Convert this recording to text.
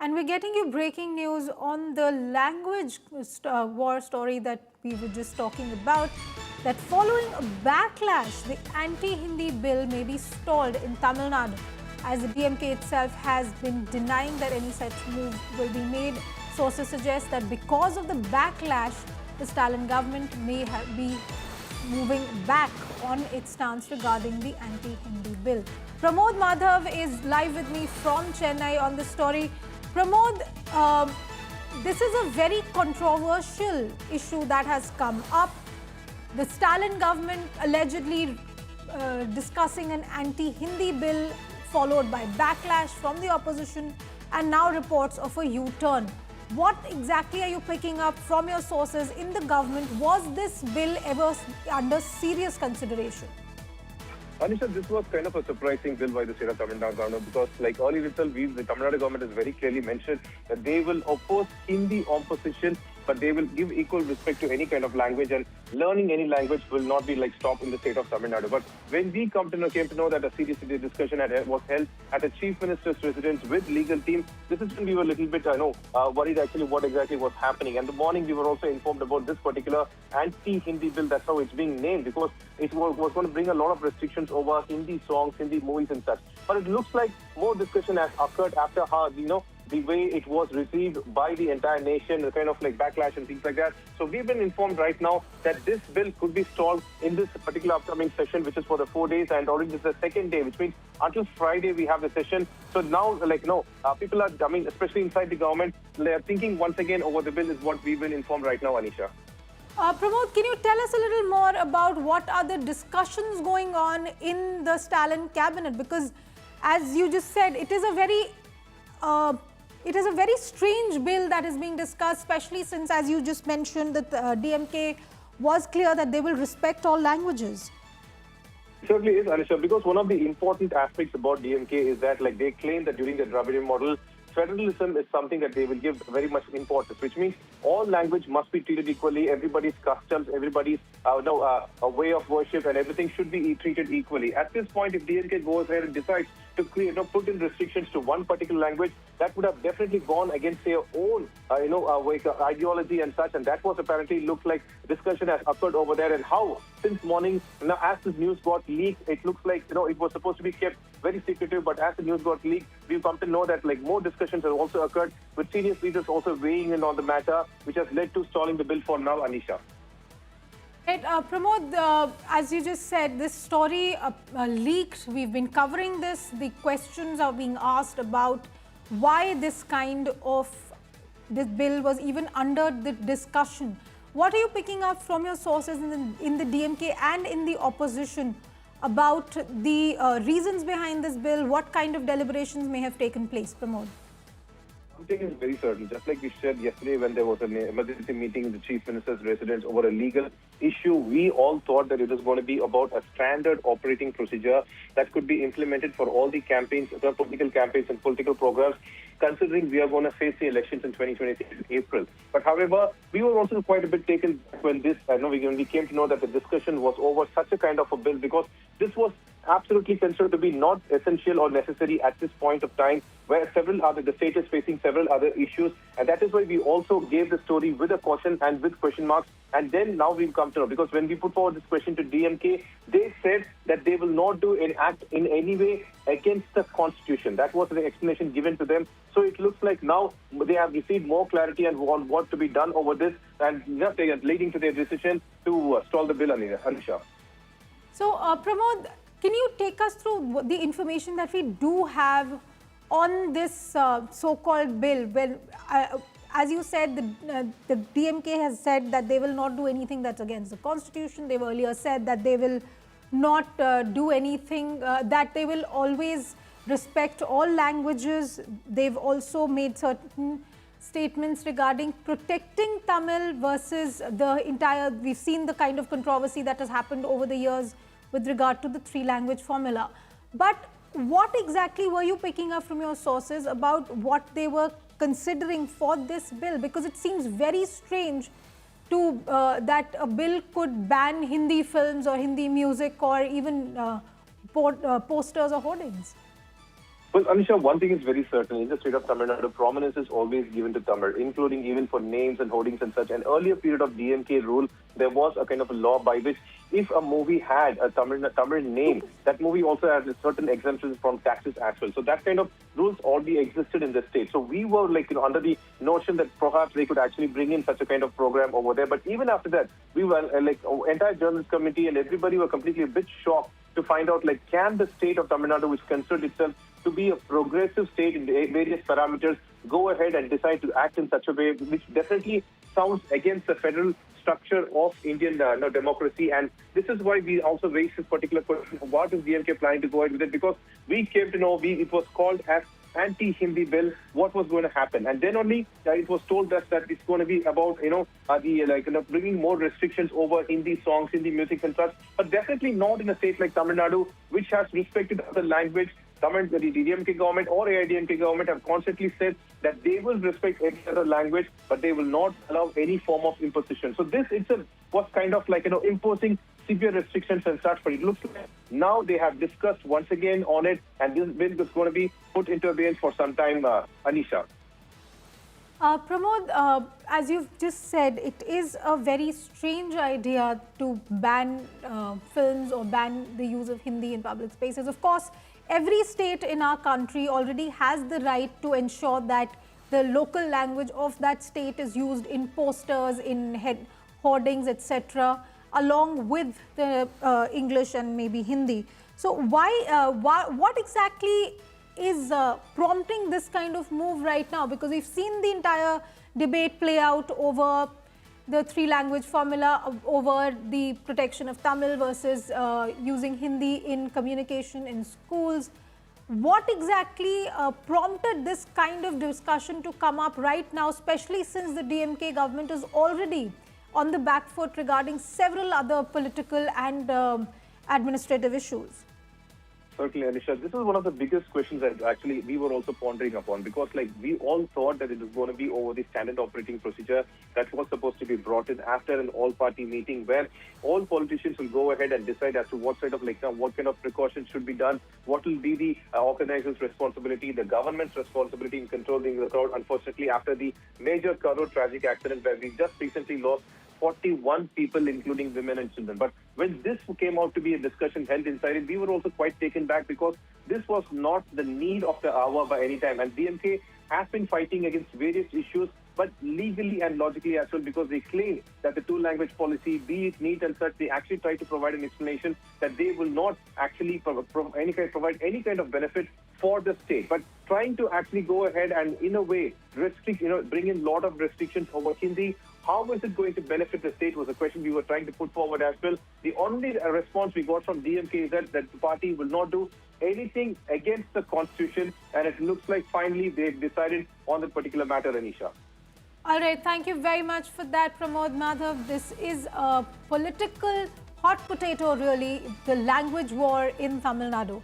And we're getting you breaking news on the language war story that we were just talking about. That following a backlash, the anti-Hindi bill may be stalled in Tamil Nadu, as the DMK itself has been denying that any such move will be made. Sources suggest that because of the backlash, the Stalin government may be moving back on its stance regarding the anti-Hindi bill. Pramod Madhav is live with me from Chennai on the story. Pramod, this is a very controversial issue that has come up. The Stalin government allegedly discussing an anti-Hindi bill, followed by backlash from the opposition, and now reports of a U-turn. What exactly are you picking up from your sources in the government? Was this bill ever under serious consideration? Anisha, this was kind of a surprising bill by the state of Tamil Nadu government because, like earlier itself, the Tamil Nadu government has very clearly mentioned that they will oppose Hindi opposition, but they will give equal respect to any kind of language, and learning any language will not be stopped in the state of Tamil Nadu. But when we came to know that a serious discussion was held at the chief minister's residence with legal team, this is when we were a little bit, worried actually what exactly was happening. And the morning we were also informed about this particular anti-Hindi bill. That's how it's being named, because it was going to bring a lot of restrictions over Hindi songs, Hindi movies and such. But it looks like more discussion has occurred after how, the way it was received by the entire nation, the kind of backlash and things like that. So we've been informed right now that this bill could be stalled in this particular upcoming session, which is for the 4 days, and already this is the second day, which means until Friday we have the session. So now, people are, especially inside the government, they are thinking once again over the bill is what we've been informed right now, Anisha. Pramod, can you tell us a little more about what are the discussions going on in the Stalin cabinet? Because as you just said, it is a very strange bill that is being discussed, especially since, as you just mentioned, that DMK was clear that they will respect all languages. Certainly is, Anisha, because one of the important aspects about DMK is that they claim that during the Dravidian model, federalism is something that they will give very much importance, which means all language must be treated equally. Everybody's customs, everybody's a way of worship, and everything should be treated equally. At this point, if DMK goes ahead and decides to put in restrictions to one particular language, that would have definitely gone against their own, ideology and such. And that was apparently looked like discussion has occurred over there. And how since morning, now as this news got leaked, it looks like it was supposed to be kept very secretive. But as the news got leaked, we've come to know that more discussions have also occurred, with senior leaders also weighing in on the matter, which has led to stalling the bill for now, Anisha. Right, Pramod, as you just said, this story leaked. We've been covering this. The questions are being asked about why this bill was even under the discussion. What are you picking up from your sources in the DMK and in the opposition about the reasons behind this bill? What kind of deliberations may have taken place, Pramod? Something is very certain. Just like we said yesterday when there was an emergency meeting in the chief minister's residence over a legal issue, we all thought that it was going to be about a standard operating procedure that could be implemented for all the campaigns, political campaigns and political programs, considering we are going to face the elections in 2026 in April. But however, we were also quite a bit taken back when when we came to know that the discussion was over such a kind of a bill, because this was absolutely considered to be not essential or necessary at this point of time, where the state is facing several other issues. And that is why we also gave the story with a caution and with question marks. And then now we've come to know, because when we put forward this question to DMK, they said that they will not do an act in any way against the constitution. That was the explanation given to them. So it looks like now they have received more clarity on what to be done over this, and they are leading to their decision to stall the bill, Anisha. So, Pramod, can you take us through the information that we do have on this so-called bill? Well, as you said, the DMK has said that they will not do anything that's against the constitution. They've earlier said that they will not do anything, that they will always respect all languages. They've also made certain statements regarding protecting Tamil versus the entire, we've seen the kind of controversy that has happened over the years with regard to the three-language formula. But what exactly were you picking up from your sources about what they were considering for this bill? Because it seems very strange to that a bill could ban Hindi films or Hindi music or even posters or hoardings. Well, Anisha, one thing is very certain. In the state of Tamil Nadu, prominence is always given to Tamil, including even for names and hoardings and such. An earlier period of DMK rule, there was a kind of a law by which if a movie had a Tamil name, that movie also has certain exemptions from taxes as well. So that kind of rules already existed in the state. So we were under the notion that perhaps they could actually bring in such a kind of program over there. But even after that, we were entire journalist committee and everybody were completely a bit shocked to find out can the state of Tamil Nadu, which considered itself to be a progressive state in various parameters, go ahead and decide to act in such a way which definitely sounds against the federal structure of Indian democracy. And this is why we also raised this particular question: what is DMK planning to go ahead with it? Because we came to know it was called as anti-Hindi bill, what was going to happen, and then only it was told us that it's going to be about bringing more restrictions over Hindi songs, Hindi music and such, but definitely not in a state like Tamil Nadu, which has respected other language. The DMK government or AIDMK government have constantly said that they will respect any other language, but they will not allow any form of imposition. So this itself was kind of imposing severe restrictions and such, but it looks like now they have discussed once again on it, and this bill is going to be put into abeyance for some time, Anisha. Pramod, as you've just said, it is a very strange idea to ban films or ban the use of Hindi in public spaces. Of course, every state in our country already has the right to ensure that the local language of that state is used in posters, in hoardings, etc., along with the English and maybe Hindi. So what exactly is prompting this kind of move right now? Because we've seen the entire debate play out over the three-language formula, over the protection of Tamil versus using Hindi in communication in schools. What exactly prompted this kind of discussion to come up right now, especially since the DMK government is already on the back foot regarding several other political and administrative issues? Certainly, Anisha. This is one of the biggest questions that actually we were also pondering upon, because we all thought that it was going to be over the standard operating procedure that was supposed to be brought in after an all-party meeting where all politicians will go ahead and decide as to what sort of what kind of precautions should be done, what will be the organizer's responsibility, the government's responsibility in controlling the crowd. Unfortunately, after the major Karur tragic accident where we just recently lost 41 people, including women and children. But when this came out to be a discussion held inside it, we were also quite taken back, because this was not the need of the hour by any time. And DMK has been fighting against various issues, but legally and logically as well, because they claim that the two-language policy, be it NEET and such, they actually try to provide an explanation that they will not actually provide any kind of benefit for the state, but trying to actually go ahead and in a way restrict, bring in a lot of restrictions over Hindi. How is it going to benefit the state was a question we were trying to put forward as well. The only response we got from DMK is that the party will not do anything against the constitution, and it looks like finally they've decided on that particular matter, Anisha. All right, thank you very much for that, Pramod Madhav. This is a political hot potato, really, the language war in Tamil Nadu.